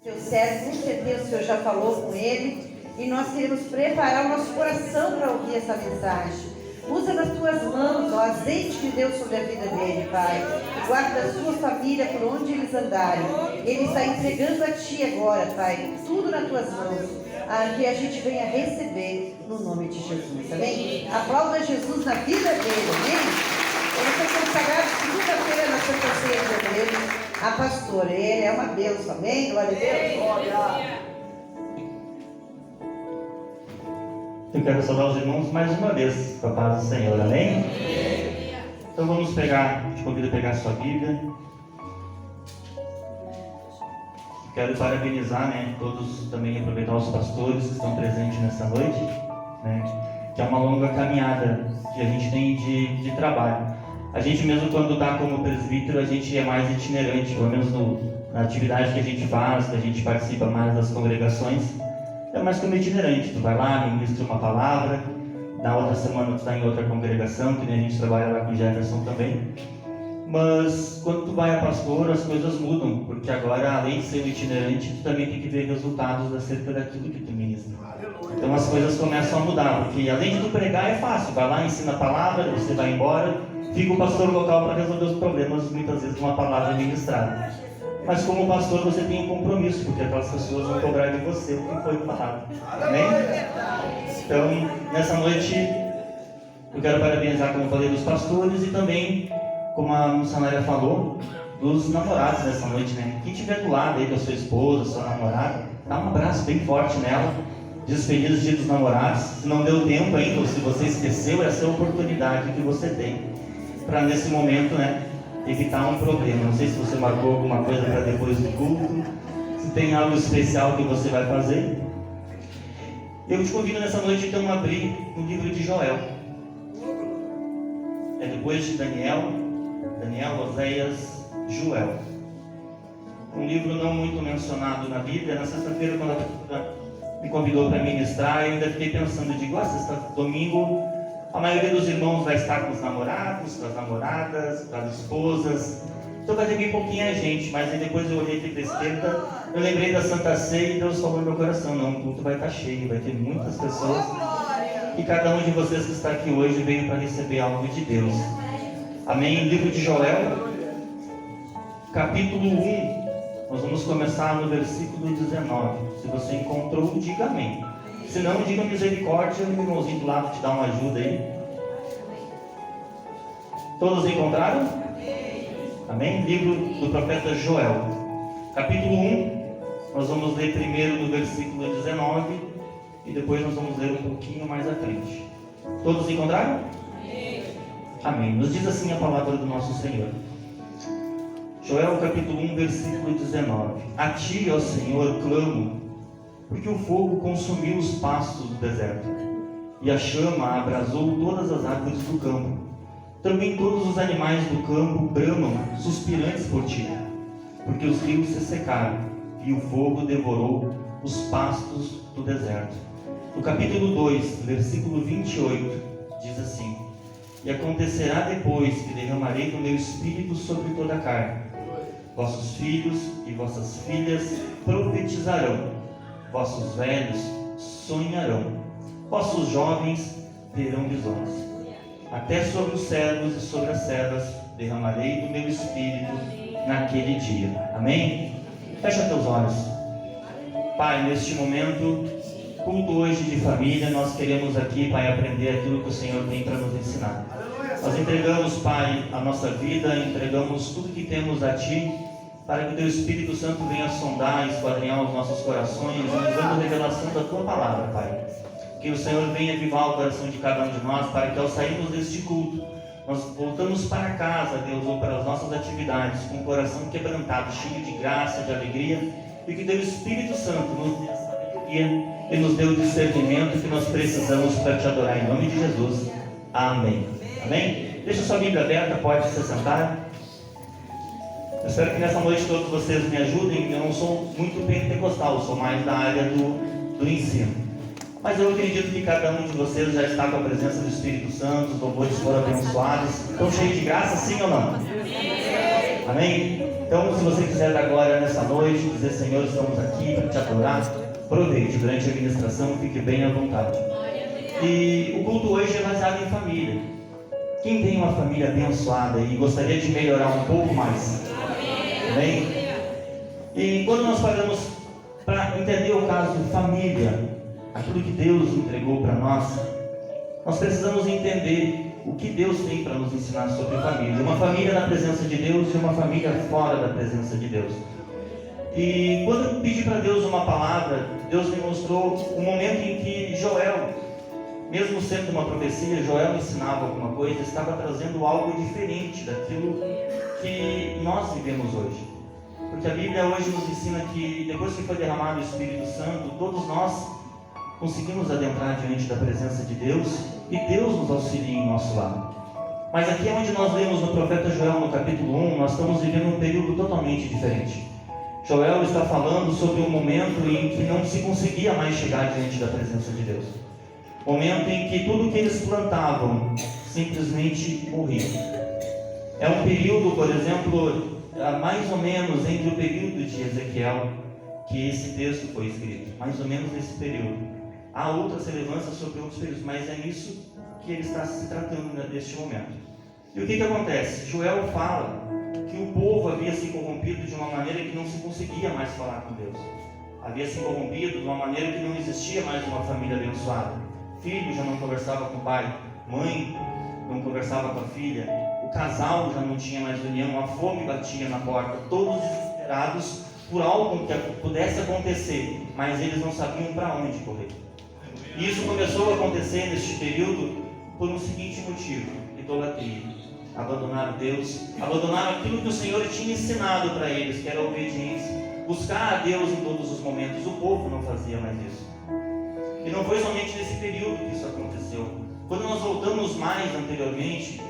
Seu servo, com certeza o Senhor já falou com ele, e nós queremos preparar o nosso coração para ouvir essa mensagem. Usa nas tuas mãos o azeite de Deus sobre a vida dele, Pai. E guarda a sua família por onde eles andarem. Ele está entregando a Ti agora, Pai, tudo nas tuas mãos, que a gente venha receber no nome de Jesus, amém? Aplauda Jesus na vida dele, amém? Eles são consagrados segunda-feira na Santa Ceia de Obreiros. A pastora, ele é uma bênção, amém? Glória a Deus. Glória. Eu quero saudar os irmãos mais uma vez, com a paz do Senhor, amém? Então vamos pegar, te convido a pegar a sua Bíblia. Quero parabenizar, todos, também aproveitar os pastores que estão presentes nessa noite, que é uma longa caminhada que a gente tem de trabalho. A gente mesmo quando está como presbítero, a gente é mais itinerante, pelo menos na atividade que a gente faz, que a gente participa mais das congregações, é mais como itinerante. Tu vai lá, ministra uma palavra, na outra semana tu está em outra congregação, que nem a gente trabalha lá com o Jefferson também. Mas quando tu vai a pastor, as coisas mudam, porque agora, além de ser um itinerante, tu também tem que ver resultados acerca daquilo que tu ministra. Então as coisas começam a mudar, porque além de tu pregar é fácil, vai lá, ensina a palavra, você vai embora, fica o pastor local para resolver os problemas, muitas vezes uma palavra ministrada. Mas como pastor você tem um compromisso, porque aquelas pessoas vão cobrar de você o que foi falado. Amém? Então, nessa noite, eu quero parabenizar, como eu falei, dos pastores e também, como a missionária falou, dos namorados nessa noite, Quem estiver do lado aí da sua esposa, sua namorada, dá um abraço bem forte nela. Diz feliz dia dos namorados. Se não deu tempo ainda, ou se você esqueceu, essa é a oportunidade que você tem para nesse momento, evitar um problema. Não sei se você marcou alguma coisa para depois do culto, se tem algo especial que você vai fazer. Eu te convido nessa noite então a abrir no livro de Joel. É depois de Daniel, Oséias, Joel. Um livro não muito mencionado na Bíblia. Na sexta-feira, quando a pastora me convidou para ministrar, eu ainda fiquei pensando, domingo, a maioria dos irmãos vai estar com os namorados, com as namoradas, com as esposas. Então vai ter bem pouquinha gente, mas aí depois eu olhei aqui para a esquerda, eu lembrei da Santa Ceia e Deus falou no meu coração, não, o culto vai estar cheio, vai ter muitas pessoas. E cada um de vocês que está aqui hoje veio para receber algo de Deus. Amém? Livro de Joel, capítulo 1, nós vamos começar no versículo 19. Se você encontrou, diga amém. Se não, diga misericórdia, o irmãozinho do lado te dá uma ajuda aí. Todos encontraram? Amém? Livro do profeta Joel, capítulo 1, nós vamos ler primeiro no versículo 19 e depois nós vamos ler um pouquinho mais à frente. Todos encontraram? Amém. Nos diz assim a palavra do nosso Senhor. Joel capítulo 1, versículo 19. A ti, ó Senhor, clamo, porque o fogo consumiu os pastos do deserto, e a chama abrasou todas as árvores do campo. Também todos os animais do campo bramam, suspirantes por ti, porque os rios se secaram, e o fogo devorou os pastos do deserto. No capítulo 2, versículo 28, diz assim: E acontecerá depois que derramarei do meu espírito sobre toda a carne. Vossos filhos e vossas filhas profetizarão, vossos velhos sonharão, vossos jovens terão visões. Até sobre os servos e sobre as servas derramarei do meu espírito naquele dia. Amém? Fecha teus olhos. Pai, neste momento, culto hoje de família, nós queremos aqui, Pai, aprender aquilo que o Senhor tem para nos ensinar. Nós entregamos, Pai, a nossa vida, entregamos tudo que temos a Ti, para que o Teu Espírito Santo venha sondar e esquadrinhar os nossos corações, nos dando revelação da Tua palavra, Pai. Que o Senhor venha avivar o coração de cada um de nós, para que ao sairmos deste culto, nós voltamos para casa, Deus, ou para as nossas atividades, com o coração quebrantado, cheio de graça, de alegria, e que Teu Espírito Santo nos dê a sabedoria e nos dê o discernimento que nós precisamos para Te adorar, em nome de Jesus. Amém. Amém? Deixa sua Bíblia aberta, pode se sentar. Eu espero que nessa noite todos vocês me ajudem. Eu não sou muito pentecostal, eu sou mais da área do ensino. Mas eu acredito que cada um de vocês já está com a presença do Espírito Santo, os louvores foram abençoados. Estão cheios de graça, sim ou não? Amém? Então, se você quiser dar glória nessa noite, dizer, Senhor, estamos aqui para te adorar, aproveite durante a administração, fique bem à vontade. E o culto hoje é baseado em família. Quem tem uma família abençoada e gostaria de melhorar um pouco mais? Amém? E quando nós paramos para entender o caso de família, aquilo que Deus entregou para nós precisamos entender o que Deus tem para nos ensinar sobre família. Uma família na presença de Deus e uma família fora da presença de Deus. E quando eu pedi para Deus uma palavra, Deus me mostrou o momento em que Joel, mesmo sendo uma profecia, Joel ensinava alguma coisa, estava trazendo algo diferente daquilo que nós vivemos hoje. Porque a Bíblia hoje nos ensina que depois que foi derramado o Espírito Santo, todos nós conseguimos adentrar diante da presença de Deus e Deus nos auxilia em nosso lado. Mas aqui é onde nós lemos no profeta Joel, no capítulo 1, nós estamos vivendo um período totalmente diferente. Joel está falando sobre um momento em que não se conseguia mais chegar diante da presença de Deus. Momento em que tudo que eles plantavam simplesmente morria. É um período, por exemplo, mais ou menos entre o período de Ezequiel, que esse texto foi escrito. Mais ou menos nesse período. Há outras relevâncias sobre outros períodos, mas é nisso que ele está se tratando neste momento. E o que acontece? Joel fala que o povo havia se corrompido de uma maneira que não se conseguia mais falar com Deus. Havia se corrompido de uma maneira que não existia mais uma família abençoada. Filho já não conversava com o pai, mãe não conversava com a filha, o casal já não tinha mais união, a fome batia na porta, todos desesperados por algo que pudesse acontecer, mas eles não sabiam para onde correr. E isso começou a acontecer neste período por um seguinte motivo: idolatria. Abandonaram Deus, abandonaram aquilo que o Senhor tinha ensinado para eles, que era a obediência, buscar a Deus em todos os momentos. O povo não fazia mais isso. E não foi somente nesse período que isso aconteceu. Quando nós voltamos mais anteriormente,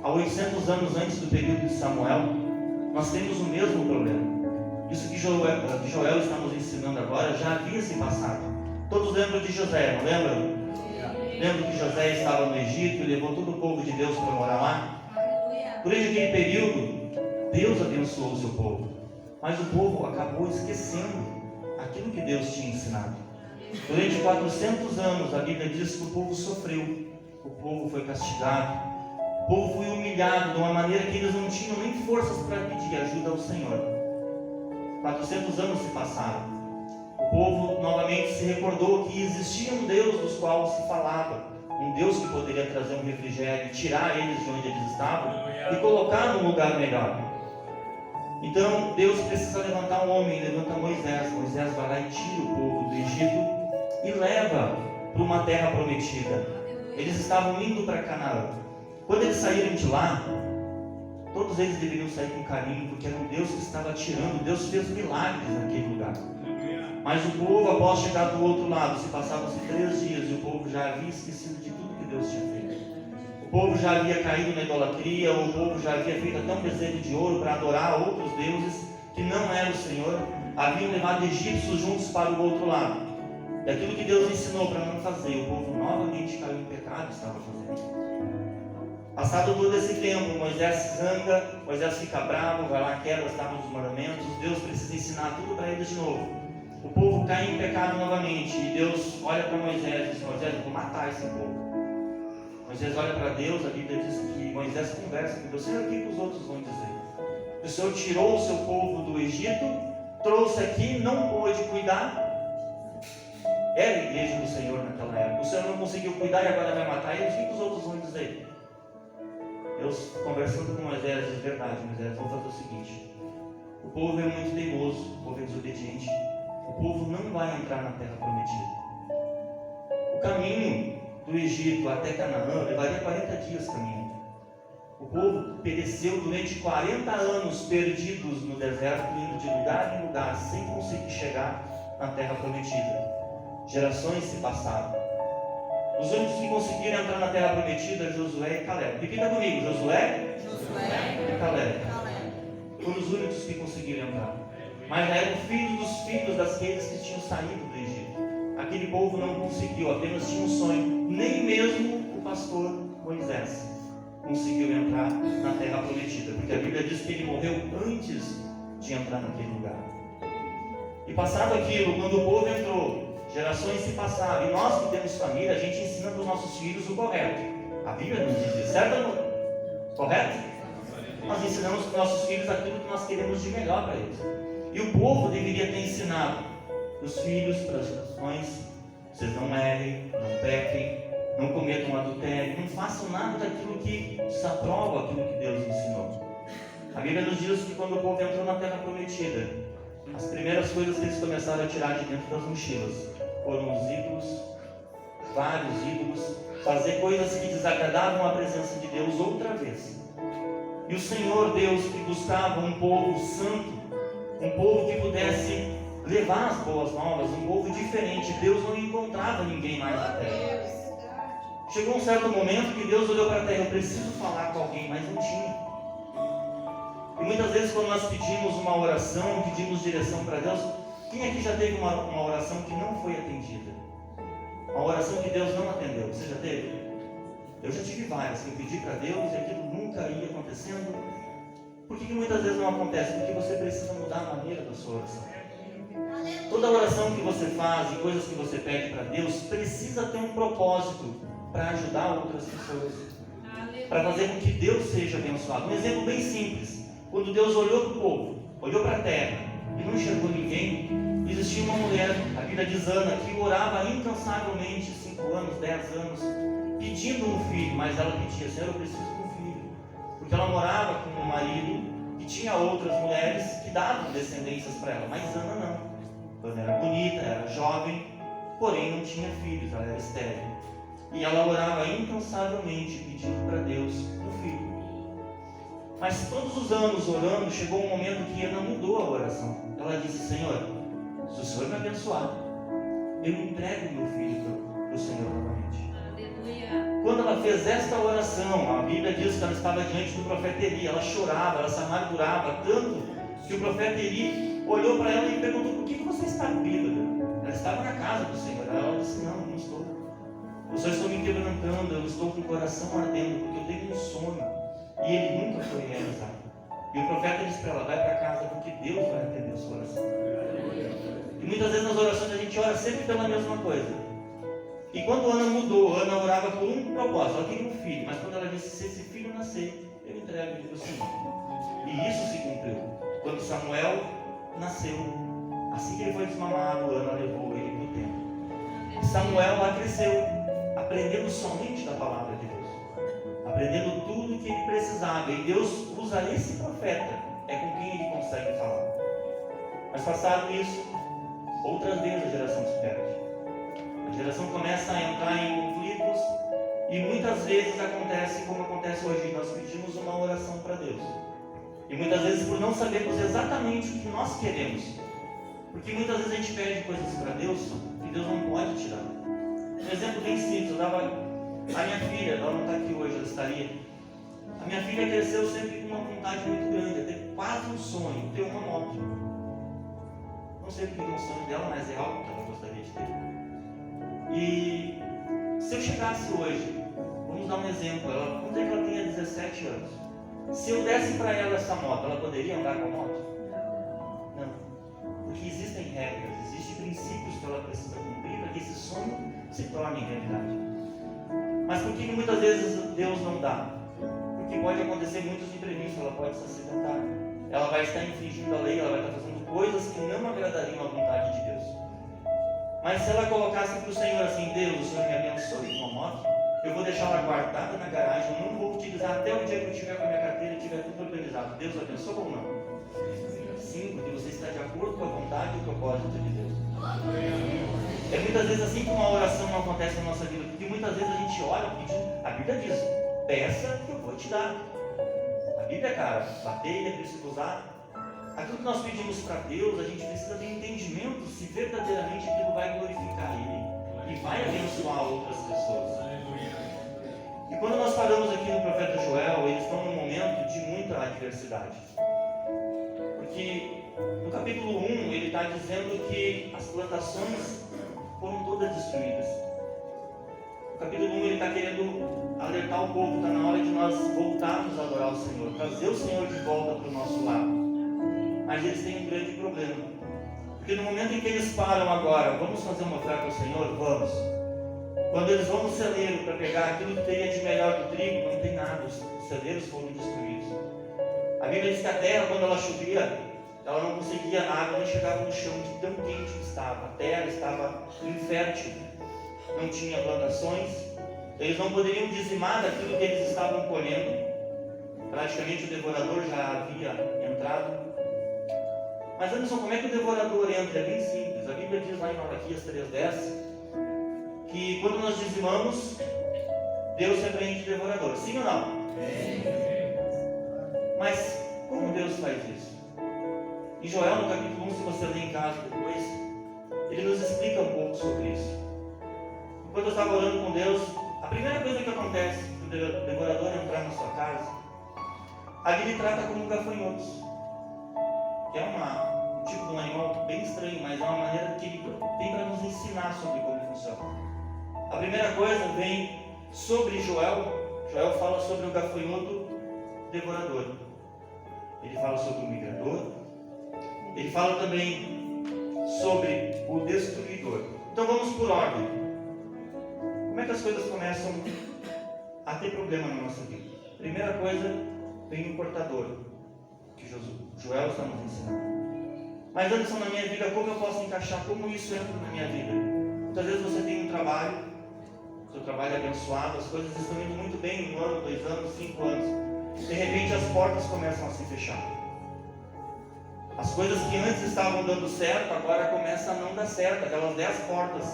há 800 anos antes do período de Samuel, nós temos o mesmo problema. Isso que Joel está nos ensinando agora já havia se passado. Todos lembram de José, não lembram? Lembram que José estava no Egito e levou todo o povo de Deus para morar lá? Durante aquele período, Deus abençoou o seu povo, mas o povo acabou esquecendo aquilo que Deus tinha ensinado. Durante 400 anos, a Bíblia diz que o povo sofreu, o povo foi castigado, o povo foi humilhado de uma maneira que eles não tinham nem forças para pedir ajuda ao Senhor. 400 anos se passaram. O povo novamente se recordou que existia um Deus dos quais se falava, um Deus que poderia trazer um refrigério, tirar eles de onde eles estavam e colocar num lugar melhor. Então Deus precisa levantar um homem, levanta Moisés. Moisés vai lá e tira o povo do Egito e leva para uma terra prometida. Eles estavam indo para Canaã. Quando eles saíram de lá, todos eles deveriam sair com carinho, porque era um Deus que estava tirando. Deus fez milagres naquele lugar. Mas o povo, após chegar do outro lado, se passavam-se 3 dias e o povo já havia esquecido de tudo que Deus tinha feito. O povo já havia caído na idolatria, o povo já havia feito até um bezerro de ouro para adorar outros deuses que não eram o Senhor. Haviam levado egípcios juntos para o outro lado. E aquilo que Deus ensinou para não fazer, o povo novamente caiu em pecado e estava fazendo. Passado todo esse tempo, Moisés se zanga, Moisés fica bravo, vai lá, quebra as tábuas dos mandamentos. Deus precisa ensinar tudo para eles de novo. O povo cai em pecado novamente e Deus olha para Moisés e diz: Moisés, eu vou matar esse povo. Moisés olha para Deus, a Bíblia diz que Moisés conversa com Deus: Senhor, o que os outros vão dizer? O Senhor tirou o seu povo do Egito, trouxe aqui, não pôde cuidar. Era a igreja do Senhor naquela época. O Senhor não conseguiu cuidar e agora vai matar eles. O que os outros vão dizer? Deus, conversando com Moisés, diz: verdade, Moisés, vamos fazer o seguinte: o povo é muito teimoso, o povo é desobediente. O povo não vai entrar na terra prometida. O caminho do Egito até Canaã levaria 40 dias caminhando. O povo pereceu durante 40 anos perdidos no deserto, indo de lugar em lugar, sem conseguir chegar na terra prometida. Gerações se passaram. Os únicos que conseguiram entrar na terra prometida, Josué e Caleb. Repita comigo: Josué e Caleb. Foram os únicos que conseguiram entrar. Mas eram filhos dos filhos daqueles que tinham saído do Egito. Aquele povo não conseguiu, apenas tinha um sonho. Nem mesmo o pastor Moisés conseguiu entrar na terra prometida, porque a Bíblia diz que ele morreu antes de entrar naquele lugar. E passado aquilo, quando o povo entrou, gerações se passaram, e nós que temos família, a gente ensina para os nossos filhos o correto. A Bíblia nos diz isso, certo, amor? Correto? Nós ensinamos para os nossos filhos aquilo que nós queremos de melhor para eles. E o povo deveria ter ensinado os filhos para as gerações: vocês não errem, não pequem, não cometam adultério, não façam nada daquilo que desaprova aquilo que Deus ensinou. A Bíblia nos diz que quando o povo entrou na terra prometida, as primeiras coisas que eles começaram a tirar de dentro das mochilas foram os ídolos, vários ídolos, fazer coisas que desagradavam a presença de Deus outra vez. E o Senhor Deus, que buscava um povo santo, um povo que pudesse levar as boas novas, um povo diferente, Deus não encontrava ninguém mais na terra. Chegou um certo momento que Deus olhou para a terra: eu preciso falar com alguém, mas não tinha. E muitas vezes quando nós pedimos uma oração, pedimos direção para Deus, quem aqui já teve uma oração que não foi atendida? Uma oração que Deus não atendeu? Você já teve? Eu já tive várias, que eu pedi para Deus e aquilo nunca ia acontecendo. Por que muitas vezes não acontece? Porque você precisa mudar a maneira da sua oração. Toda oração que você faz e coisas que você pede para Deus precisa ter um propósito para ajudar outras pessoas, para fazer com que Deus seja abençoado. Um exemplo bem simples: quando Deus olhou para o povo, olhou para a terra e não enxergou ninguém, existia uma mulher, a Bíblia diz Ana, que orava incansavelmente 5 anos, 10 anos, pedindo um filho, mas ela pedia: Senhor, eu preciso de um filho, porque ela morava com um marido que tinha outras mulheres que davam descendências para ela, mas Ana não. Ana era bonita, era jovem, porém não tinha filhos, ela era estéril. E ela orava incansavelmente pedindo para Deus um filho. Mas todos os anos orando, chegou um momento que Ana mudou a oração. Ela disse: Senhor, se o Senhor me abençoar, eu entrego meu filho para o Senhor novamente. Aleluia. Quando ela fez esta oração, a Bíblia diz que ela estava diante do profeta Eli. Ela chorava, ela se amargurava tanto que o profeta Eli olhou para ela e perguntou: por que você está bêbada? Ela estava na casa do Senhor. Ela disse: não estou. Eu só estou me quebrantando, eu estou com o coração ardendo, porque eu tenho um sono e ele nunca foi realizado. E o profeta disse para ela: vai para casa, porque Deus vai atender a sua oração. E muitas vezes nas orações a gente ora sempre pela mesma coisa. E quando Ana mudou, Ana orava por um propósito: ela queria um filho, mas quando ela disse: se esse filho nascer, eu entrego ele para o Senhor. E isso se cumpriu. Quando Samuel nasceu, assim que ele foi desmamado, Ana levou ele para o templo. Samuel lá cresceu, aprendendo somente da palavra de Deus, aprendendo tudo o que ele precisava. E Deus usa esse profeta, é com quem ele consegue falar. Mas passado isso, outras vezes a geração se perde. A geração começa a entrar em conflitos e muitas vezes acontece como acontece hoje: nós pedimos uma oração para Deus. E muitas vezes por não sabermos exatamente o que nós queremos, porque muitas vezes a gente pede coisas para Deus que Deus não pode tirar. Um exemplo bem simples: eu dava a minha filha, ela não está aqui hoje, ela estaria. A minha filha cresceu sempre com uma vontade muito grande, ter quase um sonho, ter uma moto. Não sei porque é um sonho dela, mas é algo que ela gostaria de ter. E se eu chegasse hoje, vamos dar um exemplo, vamos dizer que ela tenha 17 anos. Se eu desse para ela essa moto, ela poderia andar com a moto? Não. Porque existem regras, existem princípios que ela precisa cumprir para que esse sonho se torne realidade. Mas por que muitas vezes Deus não dá? Porque pode acontecer muitos imprevistos, ela pode se acidentar. Ela vai estar infringindo a lei, ela vai estar fazendo coisas que não agradariam à vontade de Deus. Mas se ela colocasse para o Senhor assim: Deus, o Senhor me abençoe com a moto, eu vou deixar ela guardada na garagem, eu não vou utilizar até o dia que eu estiver com a minha carteira e estiver tudo organizado. Deus abençoa ou não? Sim, porque você está de acordo com a vontade e o propósito de Deus. É muitas vezes assim que uma oração não acontece na nossa vida, porque muitas vezes a gente ora pedindo. A Bíblia diz: peça que eu vou te dar. A Bíblia, cara, bateia, precisa usar. Aquilo que nós pedimos para Deus, a gente precisa ter entendimento se verdadeiramente aquilo vai glorificar Ele e vai abençoar outras pessoas. E quando nós paramos aqui no profeta Joel, eles estão num momento de muita adversidade. Porque no capítulo 1 ele está dizendo que as plantações foram todas destruídas. No capítulo 1 ele está querendo alertar o povo: está na hora de nós voltarmos a adorar o Senhor, trazer o Senhor de volta para o nosso lado. mas eles têm um grande problema. Porque no momento em que eles param agora, vamos fazer uma oferta ao Senhor? Vamos. Quando eles vão no celeiro para pegar aquilo que teria de melhor do trigo, não tem nada, os celeiros foram destruídos. A Bíblia diz que a terra, quando ela chovia, ela não conseguia, a água nem chegava no chão, de tão quente que estava. A terra estava infértil, não tinha plantações, eles não poderiam dizimar daquilo que eles estavam colhendo. Praticamente o devorador já havia entrado. Mas Anderson, como é que o devorador entra? É bem simples. A Bíblia diz lá em Malaquias 3:10 que quando nós dizimamos, Deus repreende o devorador. Sim ou não? Sim. Mas como Deus faz isso? Em Joel, no capítulo 1, se você ler em casa depois, ele nos explica um pouco sobre isso. Enquanto eu estava orando com Deus, a primeira coisa que acontece para o devorador entrar na sua casa, ali ele trata como gafanhotos, que é um tipo de um animal bem estranho, mas é uma maneira que ele tem para nos ensinar sobre como funciona. A primeira coisa vem sobre Joel. Joel fala sobre o gafanhoto devorador. Ele fala sobre o migrador. Ele fala também sobre o destruidor. Então vamos por ordem. Como é que as coisas começam a ter problema na nossa vida? Primeira coisa, vem o cortador, que Joel está nos ensinando. Mas Anderson, na minha vida, como eu posso encaixar? Como isso entra na minha vida? Muitas vezes você tem um trabalho, seu trabalho é abençoado, as coisas estão indo muito bem, 1 ano, 2 anos, 5 anos. De repente as portas começam a se fechar. As coisas que antes estavam dando certo, agora começam a não dar certo. Aquelas 10 portas,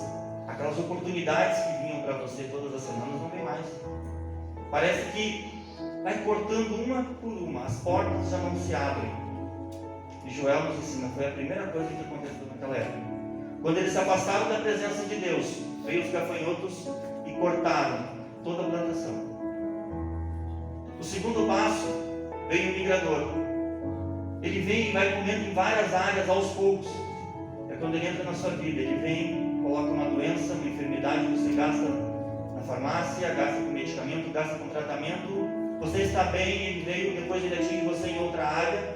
aquelas oportunidades que vinham para você todas as semanas, não vem mais. Parece que vai cortando uma por uma, as portas já não se abrem. E Joel nos ensina, foi a primeira coisa que aconteceu naquela época. Quando eles se afastaram da presença de Deus, veio os gafanhotos e cortaram toda a plantação. O segundo passo, veio o migrador. Ele vem e vai comendo em várias áreas aos poucos. É quando ele entra na sua vida. Ele vem, coloca uma doença, uma enfermidade, você gasta na farmácia, gasta com medicamento, gasta com tratamento. Você está bem, ele veio, depois ele atinge você em outra área,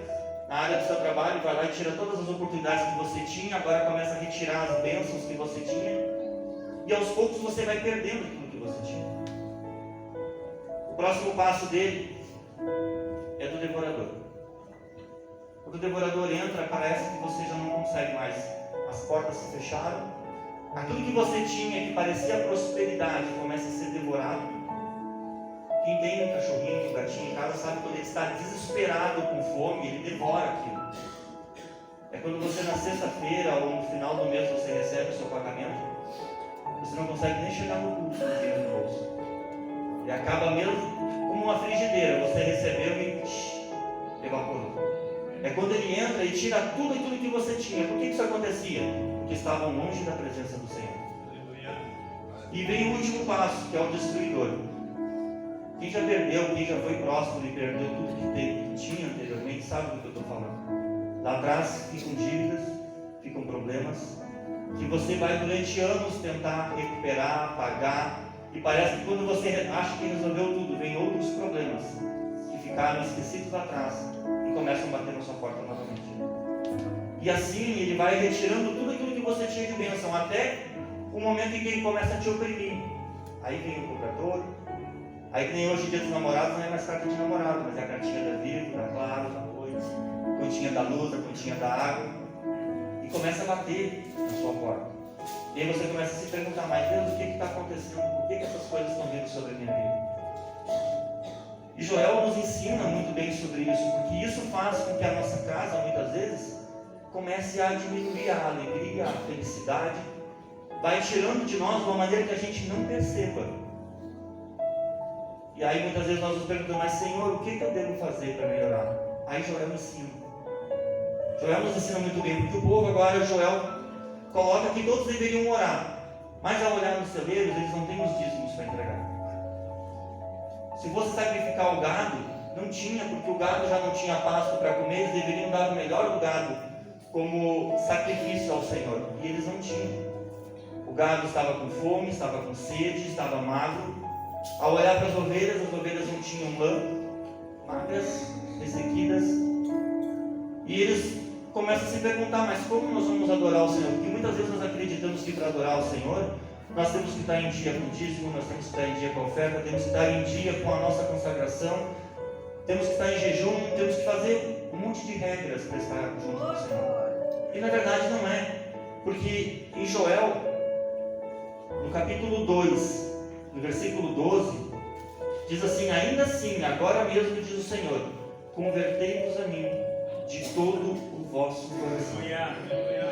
na área do seu trabalho, vai lá e tira todas as oportunidades que você tinha, agora começa a retirar as bênçãos que você tinha. E aos poucos você vai perdendo aquilo que você tinha. O próximo passo dele é do devorador. Quando o devorador entra, parece que você já não consegue mais. As portas se fecharam. Aquilo que você tinha, que parecia prosperidade, começa a ser devorado. Quem tem um cachorrinho, um gatinho em casa, sabe quando ele está desesperado com fome, ele devora aquilo. É quando você na sexta-feira ou no final do mês você recebe o seu pagamento, você não consegue nem chegar no culto com dinheiro no bolso. E acaba mesmo como uma frigideira, você recebeu e evaporou. É quando ele entra e tira tudo aquilo que você tinha. Por que isso acontecia? Porque estavam longe da presença do Senhor. E vem o último passo, que é o destruidor. Quem já perdeu, quem já foi próximo e perdeu tudo que tinha anteriormente, sabe do que eu estou falando. Lá atrás ficam dívidas, ficam problemas, que você vai durante anos tentar recuperar, pagar, e parece que quando você acha que resolveu tudo, vem outros problemas que ficaram esquecidos lá atrás e começam a bater na sua porta novamente. E assim ele vai retirando tudo aquilo que você tinha de bênção, até o momento em que ele começa a te oprimir. Aí vem o cobrador. Aí que nem hoje, dia dos namorados, não é mais carta de namorado, mas é a cartinha da Vivo, da Claro, da Noite, a continha da luz, a continha da água. E começa a bater na sua porta. E aí você começa a se perguntar, mas Deus, o que está acontecendo? Por que essas coisas estão vindo sobre a minha vida? E Joel nos ensina muito bem sobre isso, porque isso faz com que a nossa casa, muitas vezes, comece a diminuir a alegria, a felicidade, vai tirando de nós de uma maneira que a gente não perceba. E aí muitas vezes nós nos perguntamos, mas Senhor, o que eu devo fazer para melhorar? Aí Joel ensina. Joel nos ensina muito bem, porque o povo agora, Joel, coloca que todos deveriam orar. Mas ao olhar nos celeiros, eles não têm os dízimos para entregar. Se fosse sacrificar o gado, não tinha, porque o gado já não tinha pasto para comer, eles deveriam dar o melhor do gado como sacrifício ao Senhor. E eles não tinham. O gado estava com fome, estava com sede, estava magro. Ao olhar para as ovelhas não tinham lã, magras, ressequidas. E eles começa a se perguntar, mas como nós vamos adorar o Senhor? Porque muitas vezes nós acreditamos que para adorar o Senhor, nós temos que estar em dia com o dízimo, nós temos que estar em dia com a oferta, temos que estar em dia com a nossa consagração, temos que estar em jejum, temos que fazer um monte de regras para estar junto com o Senhor. E na verdade não é, porque em Joel, no capítulo 2, no versículo 12, diz assim: ainda assim, agora mesmo diz o Senhor, convertei-vos a mim de todo o vosso coração.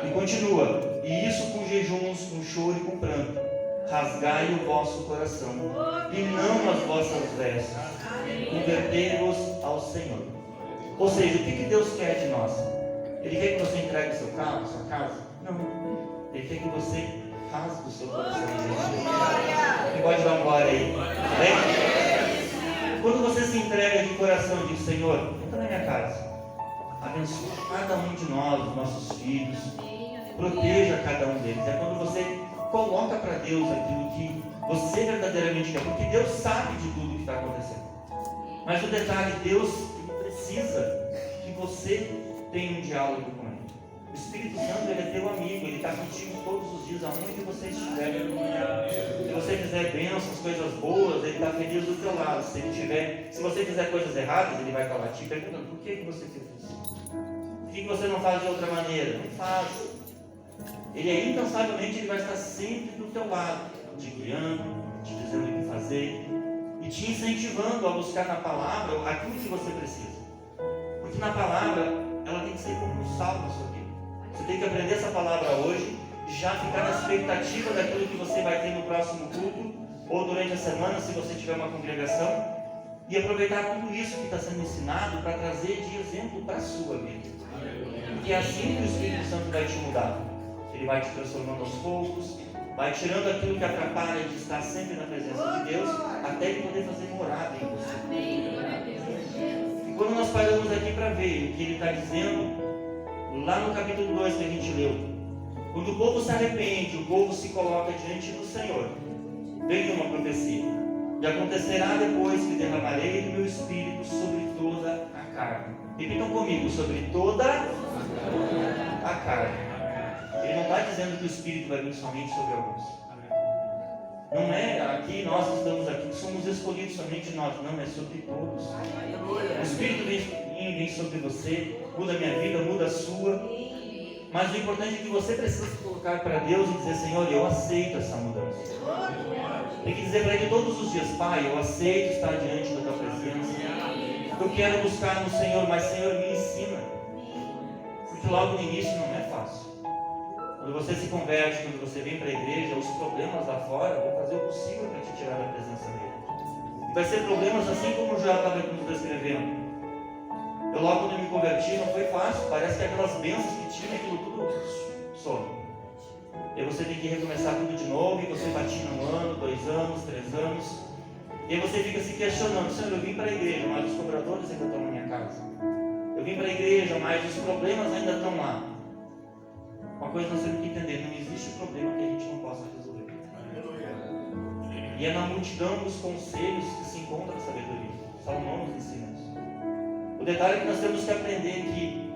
E continua: e isso com jejuns, com choro e com pranto, rasgai o vosso coração, e não as vossas vestes, convertei-vos ao Senhor. Ou seja, o que Deus quer de nós? Ele quer que você entregue seu carro, sua casa? Não. Ele quer que você rasgue o seu coração. Quem pode dar um glória aí? Quando você se entrega de coração e diz: Senhor, entra na minha casa, abençoa cada um de nós, os nossos filhos, proteja cada um deles. É quando você coloca para Deus aquilo que você verdadeiramente quer, porque Deus sabe de tudo que está acontecendo. Mas o detalhe, Deus precisa que você tenha um diálogo com Ele. O Espírito Santo, Ele é teu amigo, Ele está contigo todos os dias, aonde você estiver. Se você fizer bênçãos, coisas boas, Ele está feliz do teu lado. Se você fizer coisas erradas, Ele vai estar lá te perguntando: por que você fez isso? Por que você não faz de outra maneira? Não faz. Ele é incansavelmente, Ele vai estar sempre do teu lado, te guiando, te dizendo o que fazer e te incentivando a buscar na palavra aquilo que você precisa. Porque na palavra, ela tem que ser como um sal na sua vida. Você tem que aprender essa palavra hoje, já ficar na expectativa daquilo que você vai ter no próximo culto, ou durante a semana, se você tiver uma congregação, e aproveitar tudo isso que está sendo ensinado para trazer de exemplo para a sua vida. Porque é assim que o Espírito Santo vai te mudar. Ele vai te transformando aos poucos, vai tirando aquilo que atrapalha de estar sempre na presença de Deus, até Ele poder fazer morada em você. E quando nós paramos aqui para ver o que Ele está dizendo, lá no capítulo 2 que a gente leu, quando o povo se arrepende, o povo se coloca diante do Senhor, vem uma profecia: e acontecerá depois que derramarei do meu Espírito sobre toda a carne. Repitam comigo: sobre toda a carne. Ele não está dizendo que o Espírito vai vir somente sobre alguns. Não é aqui, nós que estamos aqui, que somos escolhidos somente nós. Não, é sobre todos. O Espírito vem sobre você, muda a minha vida, muda a sua. Mas o importante é que você precisa se colocar para Deus e dizer: Senhor, eu aceito essa mudança. Tem que dizer para Ele todos os dias: Pai, eu aceito estar diante da Tua presença. Eu quero buscar no Senhor, mas Senhor, me ensina. Porque logo no início não é fácil. Quando você se converte, quando você vem para a igreja, os problemas lá fora vão fazer o possível para te tirar da presença dele. E vai ser problemas assim como o Joel estava nos descrevendo. Eu logo quando me converti não foi fácil, parece que aquelas bênçãos que tinha, aquilo tudo some. E aí você tem que recomeçar tudo de novo, e você patina 1 ano, 2 anos, 3 anos. E aí você fica se questionando: Senhor, eu vim para a igreja, mas os cobradores ainda estão na minha casa. Eu vim para a igreja, mas os problemas ainda estão lá. Uma coisa nós temos que entender: não existe problema que a gente não possa resolver. E é na multidão dos conselhos que se encontra a sabedoria. Salomão nos ensina isso. O detalhe é que nós temos que aprender que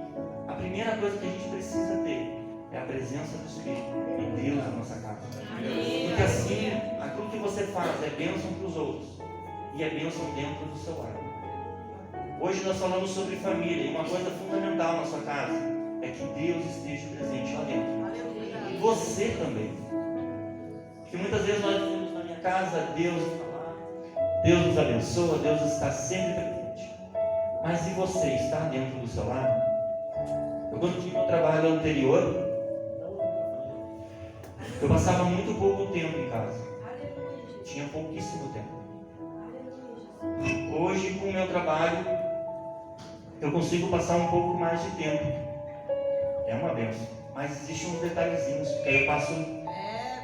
a primeira coisa que a gente precisa ter é a presença do Espírito e Deus na nossa casa. Porque assim, aquilo que você faz é bênção para os outros e é bênção dentro do seu lar. Hoje nós falamos sobre família, e uma coisa fundamental na sua casa é que Deus esteja presente lá dentro. E você também. Porque muitas vezes nós dizemos: na minha casa, Deus nos abençoa, Deus está sempre presente. Mas e você está dentro do seu lar? Eu, quando tinha meu trabalho anterior, eu passava muito pouco tempo em casa. Tinha pouquíssimo tempo. Hoje, com o meu trabalho, eu consigo passar um pouco mais de tempo. É uma benção. Mas existem uns detalhezinhos, porque aí eu passo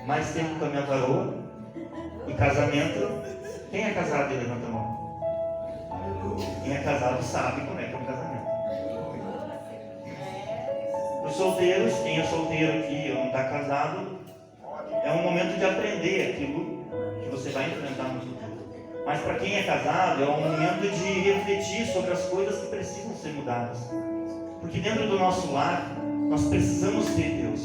mais tempo com a minha varoa. E casamento, quem é casado e levanta a mão? Quem é casado sabe como é que é um casamento. Para os solteiros, quem é solteiro aqui ou não está casado, é um momento de aprender aquilo que você vai enfrentar no futuro. Mas para quem é casado, é um momento de refletir sobre as coisas que precisam ser mudadas. Porque dentro do nosso lar, nós precisamos ter Deus.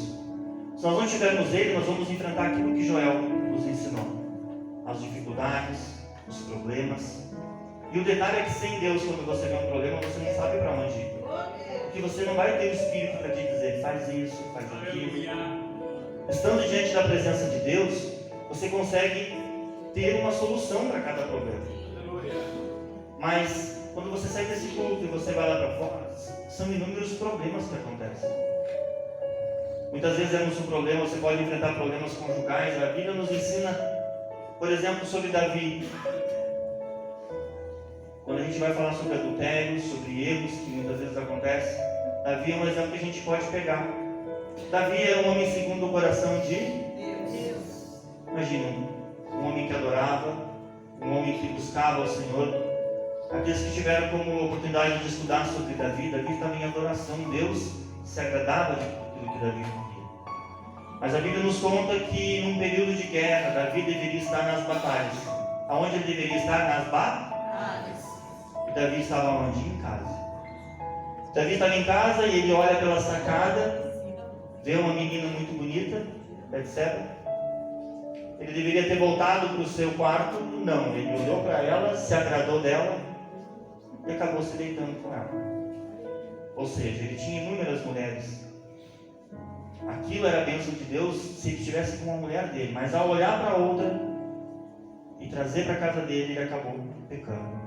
Se nós não tivermos Ele, nós vamos enfrentar aquilo que Joel nos ensinou. As dificuldades, os problemas. E o detalhe é que sem Deus, quando você vê um problema, você não sabe para onde ir. Porque você não vai ter o Espírito para te dizer, faz isso, faz aquilo. Estando diante da presença de Deus, você consegue ter uma solução para cada problema. Mas, quando você sai desse culto e você vai lá para fora, são inúmeros problemas que acontecem. Muitas vezes vemos um problema, você pode enfrentar problemas conjugais. A Bíblia nos ensina, por exemplo, sobre Davi. Quando a gente vai falar sobre adultério, sobre erros que muitas vezes acontecem, Davi é um exemplo que a gente pode pegar. Davi era um homem segundo o coração de Deus. Imagina, um homem que adorava, um homem que buscava o Senhor. Aqueles que tiveram como oportunidade de estudar sobre Davi estava em adoração. Deus se agradava de tudo que Davi vivia. Mas a Bíblia nos conta que num período de guerra, Davi deveria estar nas batalhas. Aonde ele deveria estar? Nas batalhas. E Davi estava onde? Em casa. Davi estava em casa e ele olha pela sacada, vê uma menina muito bonita, etc. Ele deveria ter voltado para o seu quarto. Não, ele olhou para ela, se agradou dela e acabou se deitando com ela. Ou seja, ele tinha inúmeras mulheres. Aquilo era a bênção de Deus se ele estivesse com uma mulher dele. Mas ao olhar para outra e trazer para a casa dele, ele acabou pecando.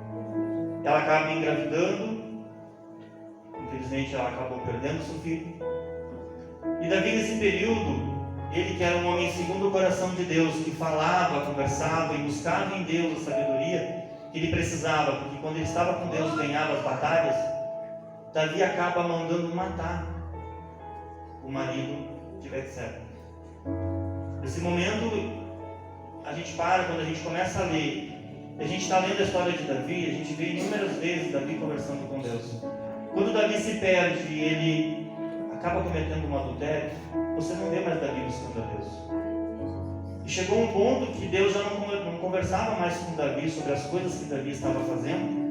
Ela acaba engravidando. Infelizmente ela acabou perdendo seu filho. E Davi, nesse período, ele que era um homem segundo o coração de Deus, que falava, conversava e buscava em Deus a sabedoria que ele precisava, porque quando ele estava com Deus ganhava as batalhas. Davi acaba mandando matar o marido de Betseba. Nesse momento, a gente para, quando a gente começa a ler, a gente está lendo a história de Davi, a gente vê inúmeras vezes Davi conversando com Deus. Quando Davi se perde e ele acaba cometendo um adultério, você não vê mais Davi buscando a Deus. E chegou um ponto que Deus já não conversava mais com Davi sobre as coisas que Davi estava fazendo.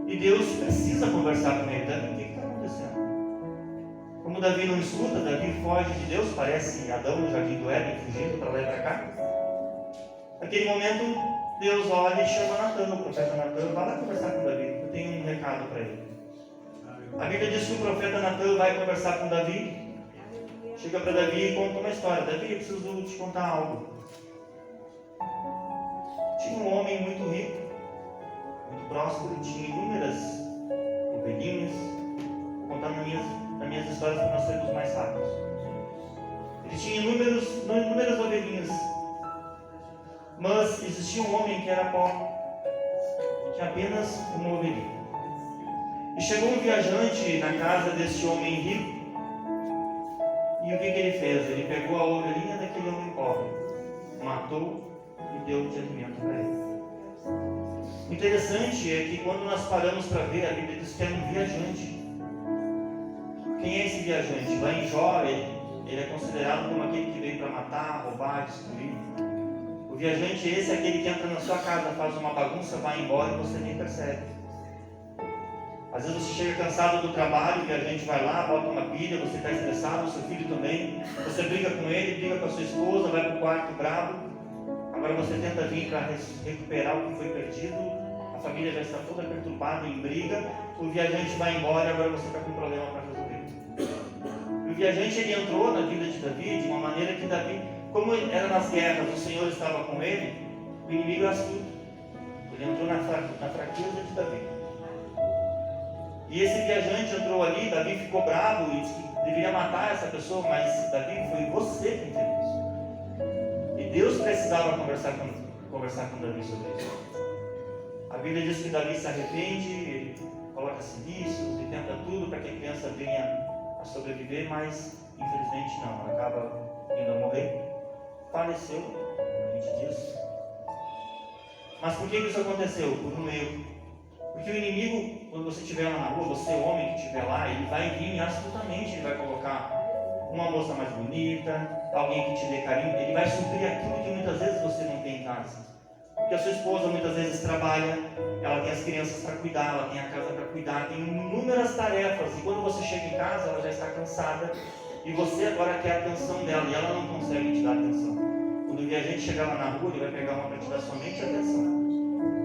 E Deus precisa conversar com ele. Davi, o que está acontecendo? Como Davi não escuta, Davi foge de Deus, parece Adão no jardim do Éden, fugindo para lá e para cá. Naquele momento, Deus olha e chama Natan, o profeta Natan, vai lá conversar com Davi, eu tenho um recado para ele. A Bíblia diz que o profeta Natan vai conversar com Davi, chega para Davi e conta uma história. Davi, eu preciso te contar algo. Tinha um homem muito rico, muito próspero, tinha inúmeras ovelhinhas. Vou contar nas minhas histórias para nós sermos mais rápidos. Ele tinha inúmeras ovelhinhas, mas existia um homem que era pobre, que tinha apenas uma ovelhinha. E chegou um viajante na casa desse homem rico, e o que ele fez? Ele pegou a ovelhinha daquele homem pobre, matou e deu de alimento para ele. O interessante é que quando nós paramos para ver, a Bíblia diz que era um viajante. Quem é esse viajante? Lá em Jó, ele é considerado como aquele que veio para matar, roubar, destruir. O viajante esse é aquele que entra na sua casa, faz uma bagunça, vai embora e você nem percebe. Às vezes você chega cansado do trabalho, o viajante vai lá, bota uma pilha, você está estressado, o seu filho também. Você briga com ele, briga com a sua esposa, vai para o quarto bravo. Agora você tenta vir para recuperar o que foi perdido. A família já está toda perturbada, em briga. O viajante vai embora e agora você está com um problema para resolver. E o viajante ele entrou na vida de Davi de uma maneira que Davi, como era nas guerras, o Senhor estava com ele, o inimigo é astuto. Ele entrou na fraqueza de Davi. E esse viajante entrou ali, Davi ficou bravo e disse que deveria matar essa pessoa, mas Davi, foi você quem fez isso. E Deus precisava conversar com Davi sobre isso. A Bíblia diz que Davi se arrepende, ele coloca silícios e tenta tudo para que a criança venha a sobreviver, mas infelizmente não, acaba indo a morrer. Faleceu, como a gente diz. Mas por que isso aconteceu? Por um erro. Porque o inimigo, quando você estiver lá na rua, você homem que estiver lá, ele vai vir absolutamente, ele vai colocar uma moça mais bonita, alguém que te dê carinho, ele vai suprir aquilo que muitas vezes você não tem em casa. Porque a sua esposa muitas vezes trabalha, ela tem as crianças para cuidar, ela tem a casa para cuidar, tem inúmeras tarefas. E quando você chega em casa, ela já está cansada. E você agora quer a atenção dela e ela não consegue te dar atenção. Quando o viajante chegar lá na rua, ele vai pegar uma para te dar somente atenção.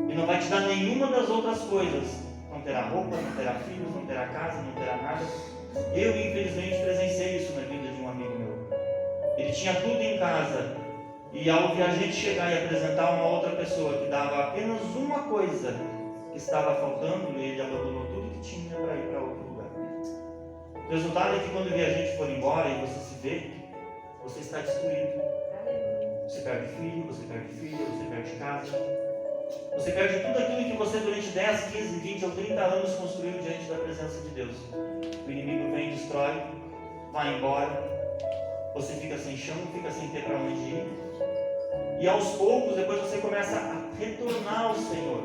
E não vai te dar nenhuma das outras coisas. Não terá roupa, não terá filhos, não terá casa, não terá nada. Eu, infelizmente, presenciei isso na vida de um amigo meu. Ele tinha tudo em casa. E ao viajante chegar e apresentar uma outra pessoa que dava apenas uma coisa que estava faltando, ele abandonou tudo que tinha para ir para outro lugar. O resultado é que quando o viajante for embora e você se vê, você está destruído. Você perde filho, você perde filha, você perde casa. Você perde tudo aquilo que você durante 10, 15, 20 ou 30 anos construiu diante da presença de Deus. O inimigo vem, destrói, vai embora. Você fica sem chão, fica sem ter para onde ir. E aos poucos, depois você começa a retornar ao Senhor.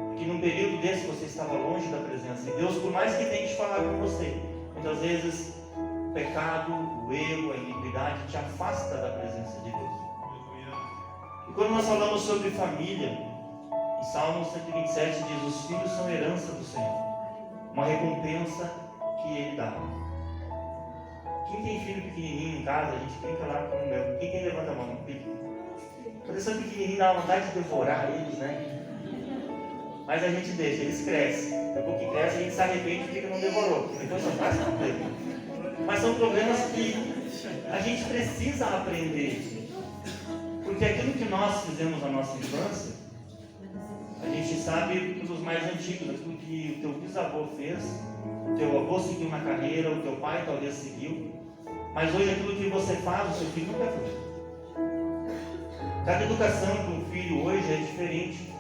Porque num período desse você estava longe da presença de Deus, por mais que tente falar com você. Muitas vezes o pecado, o erro, a iniquidade te afasta da presença de Deus. E quando nós falamos sobre família, em Salmo 127 diz: os filhos são herança do Senhor, uma recompensa que Ele dá. Quem tem filho pequenininho em casa, a gente brinca lá com o meu. Quem levanta a mão? Quando eles são pequenininhos, dá vontade de devorar eles, né? Mas a gente deixa, eles crescem. Depois que cresce, a gente se arrepende porque não devorou. Depois só faz problema. Mas são problemas que a gente precisa aprender. Porque aquilo que nós fizemos na nossa infância, a gente sabe dos mais antigos, aquilo que o teu bisavô fez, o teu avô seguiu na carreira, o teu pai talvez seguiu. Mas hoje aquilo que você faz, o seu filho nunca fez. Cada educação para um filho hoje é diferente.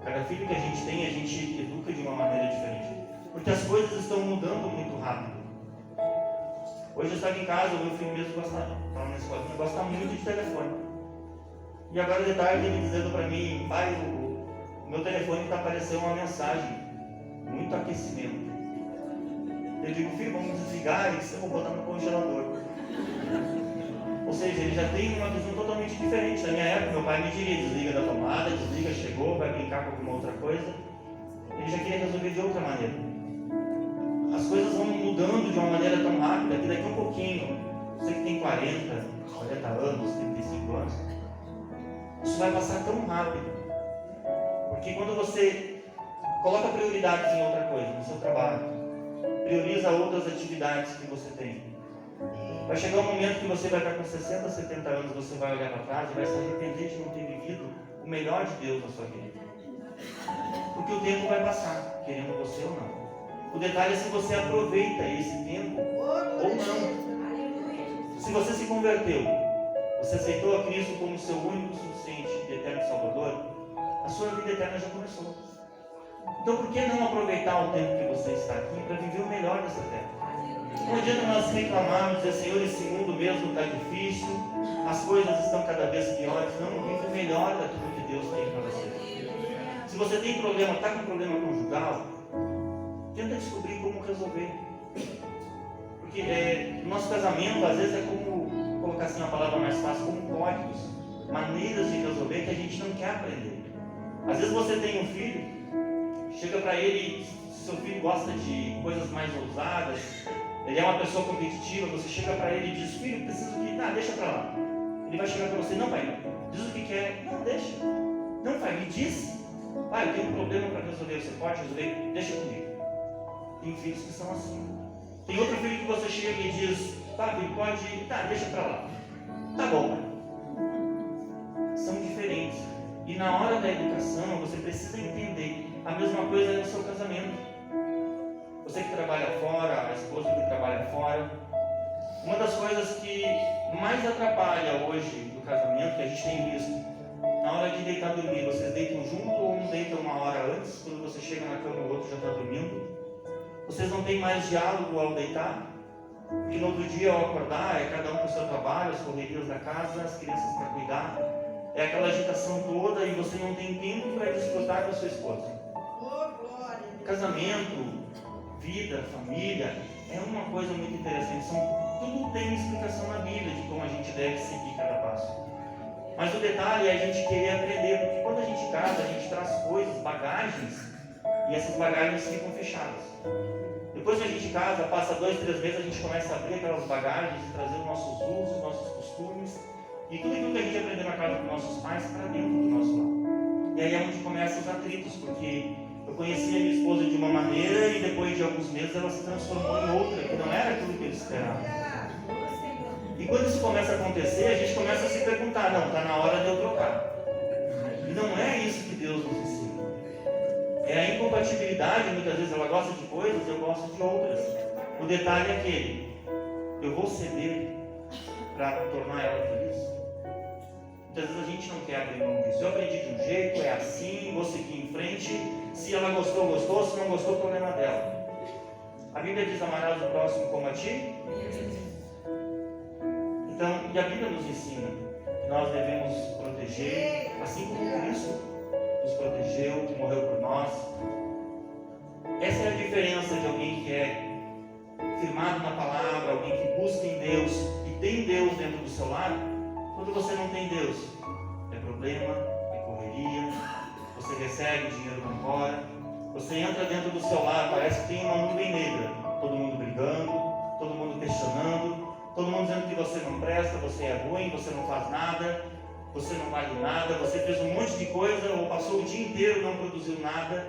Cada filho que a gente educa de uma maneira diferente. Porque as coisas estão mudando muito rápido. Hoje eu estava em casa, o meu filho mesmo gosta muito de telefone. E agora de tarde ele dizendo para mim: pai, o meu telefone está aparecendo uma mensagem, muito aquecimento. Eu digo: filho, vamos desligar e eu vou botar no congelador. Ou seja, ele já tem uma visão totalmente diferente. Na minha época, meu pai me diria: desliga da tomada, desliga, chegou, vai brincar com alguma outra coisa. Ele já queria resolver de outra maneira. As coisas vão mudando de uma maneira tão rápida que daqui a um pouquinho, você que tem 40 anos, 35 anos, isso vai passar tão rápido. Porque quando você coloca prioridades em outra coisa, no seu trabalho, prioriza outras atividades que você tem, vai chegar um momento que você vai estar com 60, 70 anos, você vai olhar para trás e vai se arrepender de não ter vivido o melhor de Deus na sua vida. Porque o tempo vai passar, querendo você ou não. O detalhe é se você aproveita esse tempo ou não. Se você se converteu, você aceitou a Cristo como seu único, suficiente e eterno Salvador, a sua vida eterna já começou. Então por que não aproveitar o tempo que você está aqui para viver o melhor dessa terra? Não adianta nós reclamarmos e dizer: Senhor, esse mundo mesmo está difícil, as coisas estão cada vez piores. Não, vive o melhor daquilo que Deus tem para você. Se você tem problema, está com problema conjugal, tenta descobrir como resolver. Porque nosso casamento, às vezes, é como, colocar assim uma palavra mais fácil, como códigos, maneiras de resolver que a gente não quer aprender. Às vezes você tem um filho, chega para ele, se seu filho gosta de coisas mais ousadas, ele é uma pessoa competitiva, você chega para ele e diz: filho, preciso que... deixa para lá. Ele vai chegar para você: não, pai, diz o que quer. Não, deixa. Não, pai, me diz. Pai, eu tenho um problema para resolver, você pode resolver? Deixa comigo. Tem filhos que são assim. Tem outro filho que você chega e diz: tá, filho, pode... deixa para lá. Tá bom, pai. São diferentes. E na hora da educação, você precisa entender. A mesma coisa é no seu casamento. Você que trabalha fora, a esposa que trabalha fora. Uma das coisas que mais atrapalha hoje no casamento, que a gente tem visto, na hora de deitar dormir, vocês deitam junto ou um deita uma hora antes? Quando você chega na cama, o outro já está dormindo. Vocês não têm mais diálogo ao deitar? Porque no outro dia, ao acordar, é cada um com o seu trabalho, as correrias da casa, as crianças para cuidar. É aquela agitação toda e você não tem tempo para desfrutar com a sua esposa. Casamento, vida, família, é uma coisa muito interessante. Tudo tem explicação na Bíblia de como a gente deve seguir cada passo. Mas o detalhe é a gente querer aprender, porque quando a gente casa, a gente traz coisas, bagagens, e essas bagagens ficam fechadas. Depois que a gente casa, passa 2, 3 meses, a gente começa a abrir aquelas bagagens e trazer os nossos usos, nossos costumes, e tudo aquilo que a gente aprendeu na casa dos nossos pais para dentro do nosso lar. E aí é onde começam os atritos, porque eu conheci a minha esposa de uma maneira e depois de alguns meses ela se transformou em outra, que não era aquilo que eu esperava. E quando isso começa a acontecer, a gente começa a se perguntar, não, está na hora de eu trocar. E não é isso que Deus nos ensina. É a incompatibilidade, muitas vezes ela gosta de coisas, eu gosto de outras. O detalhe é aquele, eu vou ceder para tornar ela feliz? Muitas vezes a gente não quer abrir mão disso. Eu aprendi de um jeito, é assim, vou seguir em frente. Se ela gostou, gostou. Se não gostou, o problema dela. A Bíblia diz, amarás o próximo como a ti. Então, e a Bíblia nos ensina que nós devemos proteger, assim como Cristo nos protegeu, morreu por nós. Essa é a diferença de alguém que é firmado na palavra, alguém que busca em Deus e tem Deus dentro do seu lar. Quando você não tem Deus, é problema, é correria, você recebe, o dinheiro vai embora, você entra dentro do seu lar, parece que tem uma nuvem negra, todo mundo brigando, todo mundo questionando, todo mundo dizendo que você não presta, você é ruim, você não faz nada, você não vale nada, você fez um monte de coisa ou passou o dia inteiro e não produziu nada.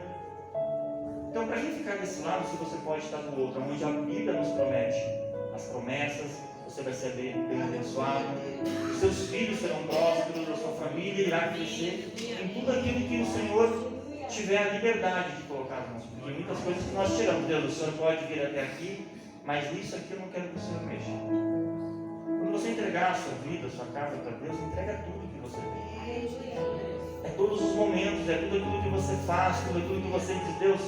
Então, para a gente ficar desse lado, se você pode estar do outro, onde a Bíblia nos promete as promessas, você vai ser bem abençoado, os seus filhos serão prósperos, a sua família irá crescer em tudo aquilo que o Senhor tiver a liberdade de colocar nas mãos. Porque muitas coisas que nós tiramos, Deus, o Senhor pode vir até aqui, mas nisso aqui eu não quero que o Senhor mexa. Quando você entregar a sua vida, a sua casa para Deus, entrega tudo que você tem. É todos os momentos, é tudo aquilo que você faz, tudo aquilo que você diz, Deus,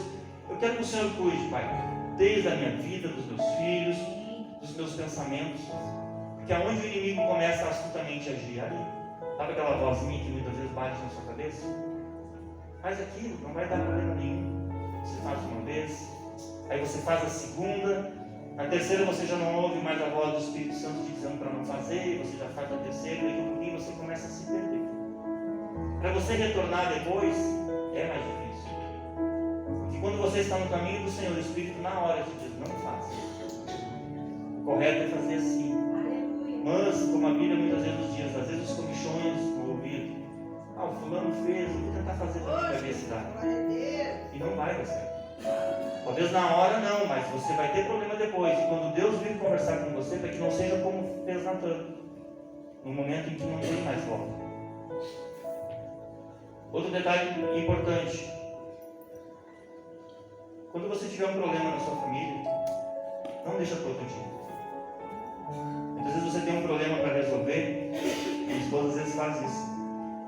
eu quero que o Senhor cuide, Pai, desde a minha vida, dos meus filhos, dos meus pensamentos, porque aonde o inimigo começa astutamente a agir, ali, sabe aquela vozinha que muitas vezes bate na sua cabeça? Faz aquilo, não vai dar problema nenhum. Você faz uma vez, aí você faz a segunda, na terceira você já não ouve mais a voz do Espírito Santo te dizendo para não fazer, você já faz a terceira, e daqui a pouquinho você começa a se perder. Para você retornar depois, é mais difícil. Porque quando você está no caminho do Senhor, o Espírito na hora te diz, não faça. O correto é fazer assim. Mas, como a Bíblia muitas vezes nos diz, às vezes os comichões no ouvido, o fulano fez, eu vou tentar fazer para ver se dá. E não vai dar certo. Talvez na hora não, mas você vai ter problema depois. E quando Deus vir conversar com você, para que não seja como fez Natan, no momento em que não tem mais volta. Outro detalhe importante: quando você tiver um problema na sua família, não deixa para outro dia. Muitas vezes você tem um problema para resolver, e minha esposa às vezes faz isso.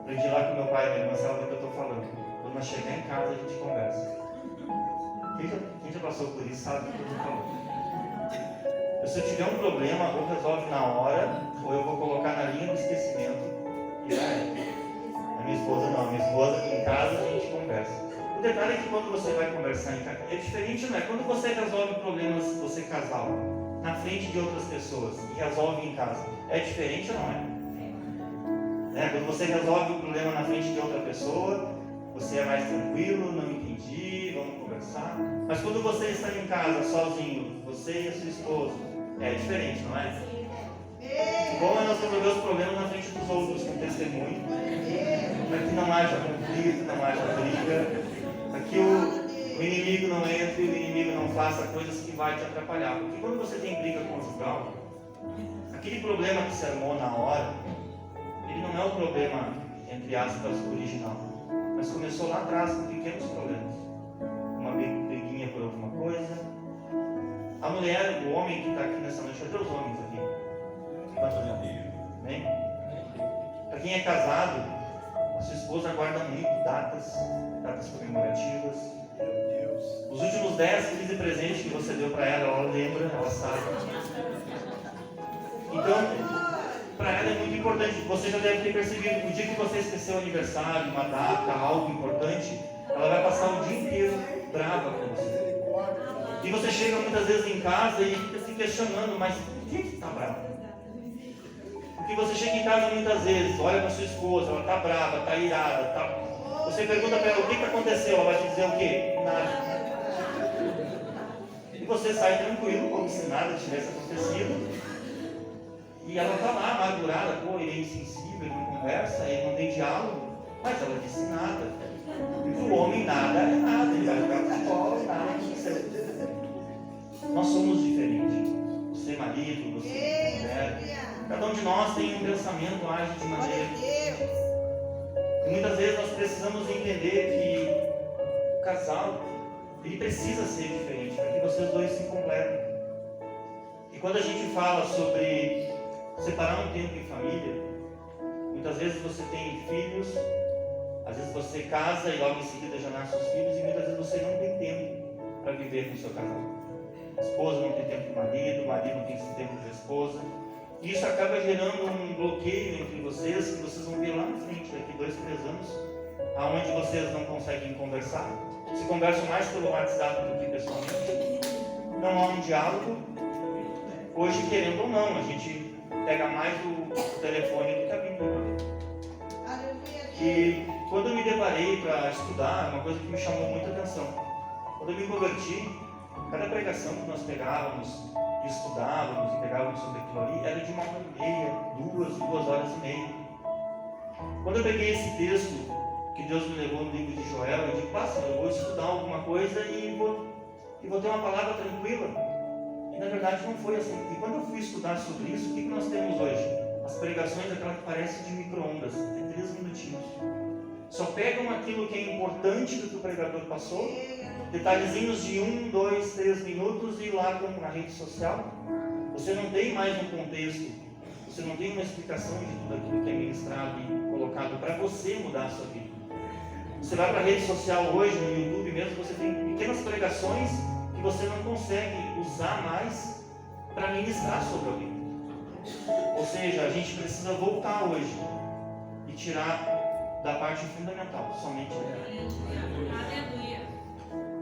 Aprendi lá com meu pai e minha irmã, sabe o que eu estou falando. Quando nós chegar em casa, a gente conversa. Quem já passou por isso sabe o que eu estou falando. Se eu tiver um problema, ou resolve na hora, ou eu vou colocar na linha do esquecimento. E a minha esposa não. A minha esposa, em casa, a gente conversa. O detalhe é que quando você vai conversar em casa, é diferente, não é? Quando você resolve problemas, você casal, na frente de outras pessoas, e resolve em casa, é diferente ou não é? Quando você resolve o problema na frente de outra pessoa, você é mais tranquilo, não entendi, vamos conversar. Mas quando você está em casa, sozinho, você e a sua esposa, é diferente, não é? Bom é nós resolver os problemas na frente dos outros, com testemunho, para que não haja conflito, não haja briga, para que o inimigo não entre, o inimigo não faça coisas que vai te atrapalhar. Porque quando você tem briga conjugal, aquele problema que se armou na hora, ele não é o problema, entre aspas, original, mas começou lá atrás com pequenos problemas. Uma briguinha por alguma coisa. A mulher, o homem que está aqui nessa noite, até os homens aqui. Quantos homens? Amém? Para quem é casado, a sua esposa guarda muito datas comemorativas. Os últimos 10, 15 presentes que você deu para ela lembra, ela sabe. Então, para ela é muito importante. Você já deve ter percebido, o dia que você esqueceu o aniversário, uma data, algo importante, ela vai passar o dia inteiro brava com você. E você chega muitas vezes em casa e fica se questionando, mas por que está brava? Porque você chega em casa muitas vezes, olha para sua esposa, ela está brava, está irada, você pergunta para ela o que aconteceu, ela vai te dizer o quê? Nada. E você sai tranquilo, como se nada tivesse acontecido. E ela está lá, amargurada, pô, ele é insensível, ele não conversa, ele não tem diálogo. Mas ela disse nada. E para o homem nada é nada, ele vai jogar futebol, nada aconteceu. Nós somos diferentes. Você marido, você mulher. Cada um de nós tem um pensamento, age de maneira. E muitas vezes nós precisamos entender que o casal, ele precisa ser diferente, para que vocês dois se completem. E quando a gente fala sobre separar um tempo em família, muitas vezes você tem filhos, às vezes você casa e logo em seguida já nasce os filhos, e muitas vezes você não tem tempo para viver com o seu casal. A esposa não tem tempo com o marido não tem tempo com a esposa. E isso acaba gerando um bloqueio entre vocês, que vocês vão ver lá na frente, daqui 2, 3 anos, aonde vocês não conseguem conversar. Se conversam mais pelo WhatsApp do que pessoalmente. Não há um diálogo. Hoje, querendo ou não, a gente pega mais o telefone do que a Bíblia. E quando eu me deparei para estudar, uma coisa que me chamou muita atenção. Quando eu me converti, cada pregação que nós pegávamos, estudávamos e pegávamos sobre aquilo ali, era de 1h30, 2 horas e meia. Quando eu peguei esse texto que Deus me levou no livro de Joel, eu disse, eu vou estudar alguma coisa e vou ter uma palavra tranquila. E na verdade não foi assim. E quando eu fui estudar sobre isso, o que nós temos hoje? As pregações, aquela que parece de micro-ondas, de 3 minutinhos. Só pegam aquilo que é importante do que o pregador passou, detalhezinhos de 1, 2, 3 minutos e largam na rede social. Você não tem mais um contexto, você não tem uma explicação de tudo aquilo que é ministrado e colocado para você mudar a sua vida. Você vai para a rede social hoje, no YouTube mesmo, você tem pequenas pregações que você não consegue usar mais para ministrar sobre alguém. Ou seja, a gente precisa voltar hoje e tirar da parte fundamental, somente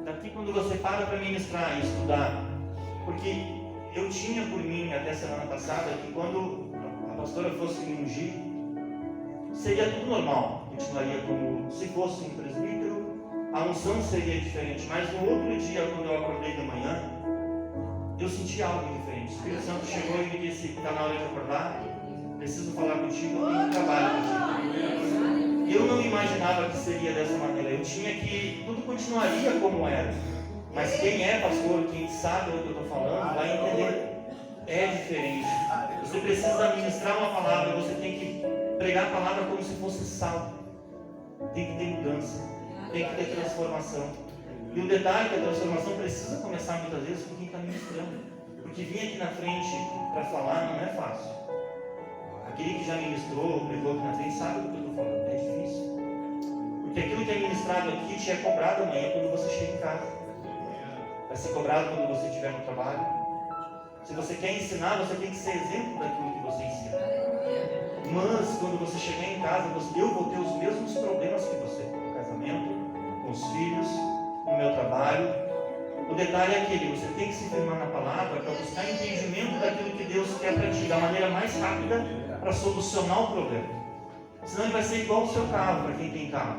daqui quando você para ministrar e estudar, porque eu tinha por mim até semana passada que quando a pastora fosse me ungir, seria tudo normal, continuaria como se fosse um presbítero, a unção seria diferente, mas no outro dia, quando eu acordei de manhã, eu senti algo diferente. O Espírito Santo chegou e me disse, está na hora de acordar, preciso falar contigo, eu tenho um trabalho contigo. Eu não imaginava que seria dessa maneira. Eu tinha que tudo continuaria como era. Mas quem é pastor, quem sabe do que eu estou falando, vai entender. É diferente. Você precisa ministrar uma palavra, você tem que pregar a palavra como se fosse sal. Tem que ter mudança, tem que ter transformação. E o detalhe da transformação precisa começar muitas vezes com quem está ministrando. Porque vir aqui na frente para falar não é fácil. Aquele que já ministrou, pregou aqui na frente, sabe do que eu estou falando. É difícil. Porque aquilo que é ministrado aqui te é cobrado amanhã quando você chega em casa. Vai ser cobrado quando você estiver no trabalho. Se você quer ensinar, você tem que ser exemplo daquilo que você ensina. Mas quando você chegar em casa, eu vou ter os mesmos problemas que você. No casamento, com os filhos, no meu trabalho. O detalhe é aquele, você tem que se firmar na palavra para buscar entendimento daquilo que Deus quer para ti, da maneira mais rápida para solucionar o problema. Senão ele vai ser igual o seu carro, para quem tem carro.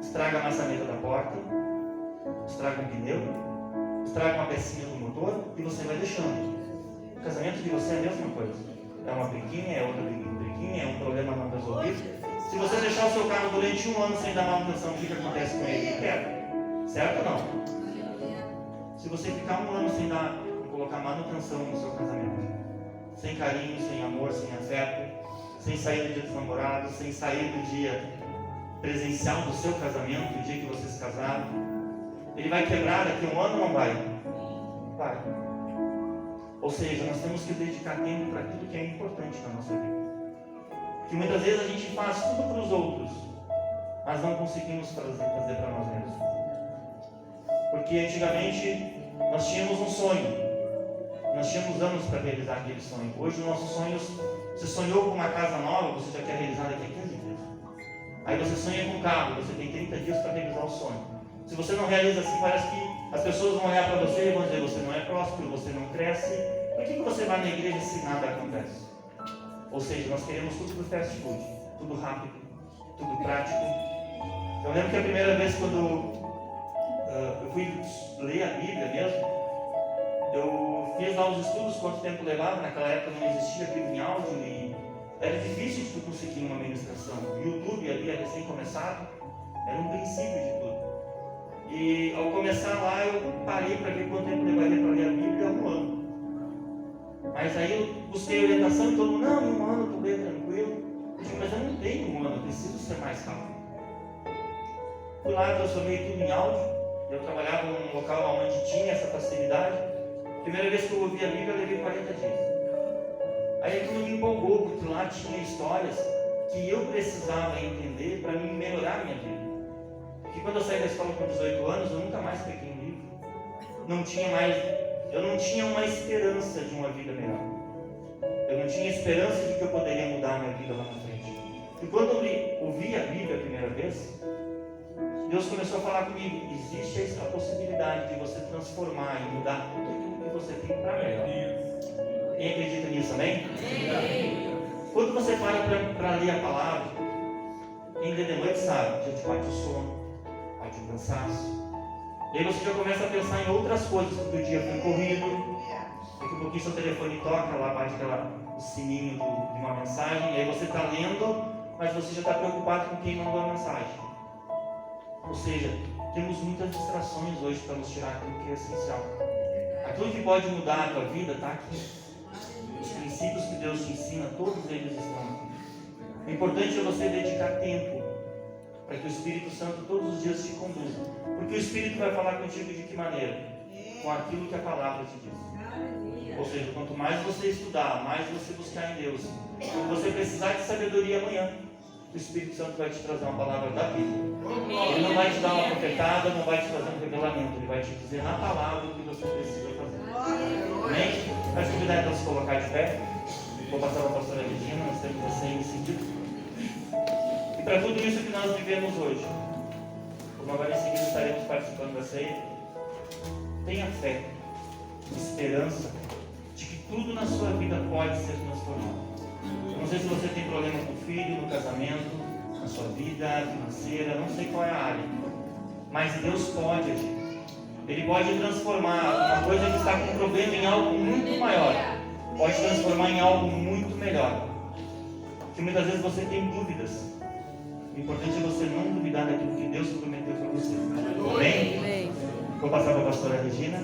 Estraga a maçaneta da porta, estraga um pneu, estraga uma pecinha do motor e você vai deixando. O casamento de você é a mesma coisa. É uma briguinha, é outra briguinha, é um problema não resolvido. Se você deixar o seu carro durante 1 ano sem dar manutenção, o que acontece com ele? Ele quebra. Certo ou não? Se você ficar 1 ano sem colocar manutenção no seu casamento, sem carinho, sem amor, sem afeto, sem sair do dia dos namorados, sem sair do dia presencial do seu casamento, do dia que vocês se casaram, ele vai quebrar daqui a 1 ano ou não vai? Vai. Ou seja, nós temos que dedicar tempo para tudo que é importante na nossa vida. Porque muitas vezes a gente faz tudo para os outros, mas não conseguimos fazer para nós mesmos. Porque antigamente nós tínhamos um sonho. Nós tínhamos anos para realizar aquele sonho. Hoje os nossos sonhos, você sonhou com uma casa nova, você já quer realizar daqui a 15 dias. Aí você sonha com um carro, você tem 30 dias para realizar o sonho. Se você não realiza assim, parece que as pessoas vão olhar para você e vão dizer, você não é próspero, você não cresce. Por que você vai na igreja se nada acontece? Ou seja, nós queremos tudo do fast food, tudo rápido, tudo prático. Eu lembro que a primeira vez quando eu fui ler a Bíblia mesmo, eu fiz lá os estudos, quanto tempo levava. Naquela época não existia Bíblia em áudio e era difícil de tu conseguir uma ministração. O YouTube ali, recém começado, era um princípio de tudo. E ao começar lá, eu parei para ver quanto tempo levaria para ler a Bíblia, 1 ano. Mas aí eu busquei orientação e todo mundo, não, em 1 ano tu lê tranquilo. Eu disse, mas eu não tenho 1 ano, eu preciso ser mais rápido. Fui lá, transformei tudo em áudio. Eu trabalhava num local onde tinha essa facilidade. Primeira vez que eu ouvi a Bíblia, eu levei 40 dias. Aí aquilo me empolgou, porque lá tinha histórias que eu precisava entender para mim melhorar a minha vida. Porque quando eu saí da escola com 18 anos, eu nunca mais peguei um livro. Eu não tinha uma esperança de uma vida melhor. Eu não tinha esperança de que eu poderia mudar a minha vida lá na frente. E quando eu ouvi a Bíblia a primeira vez, Deus começou a falar comigo, existe a possibilidade de você transformar e mudar tudo aquilo que você tem para melhor. Quem acredita nisso, amém? Quando você para ler a palavra, quem lê de noite sabe, já te bate o sono, bate o cansaço. E aí você já começa a pensar em outras coisas, porque o dia foi corrido, daqui a pouquinho seu telefone toca, lá bate o sininho de uma mensagem, e aí você está lendo, mas você já está preocupado com quem mandou a mensagem. Ou seja, temos muitas distrações hoje para nos tirar aquilo que é essencial. Aquilo que pode mudar a tua vida está aqui. Os princípios que Deus te ensina, todos eles estão aqui. O importante é você dedicar tempo para que o Espírito Santo todos os dias te conduza. Porque o Espírito vai falar contigo de que maneira? Com aquilo que a palavra te diz. Ou seja, quanto mais você estudar, mais você buscar em Deus. Quando você precisar de sabedoria amanhã, o Espírito Santo vai te trazer uma palavra da Bíblia. Ele não vai te dar uma profetada, não vai te trazer um revelamento. Ele vai te dizer na palavra o que você precisa fazer. Amém? Vai te convidar então a se colocar de pé. Vou passar para a pastora Regina, nós temos a ceia em seguida. E para tudo isso que nós vivemos hoje, como agora em seguida estaremos participando da ceia, tenha fé, esperança de que tudo na sua vida pode ser transformado. Eu não sei se você tem problema com o filho, no casamento, na sua vida financeira, não sei qual é a área, mas Deus pode agir. Ele pode transformar uma coisa que está com problema em algo muito maior, pode transformar em algo muito melhor. Porque muitas vezes você tem dúvidas. O importante é você não duvidar daquilo que Deus prometeu para você. Amém? Vou passar para a pastora Regina.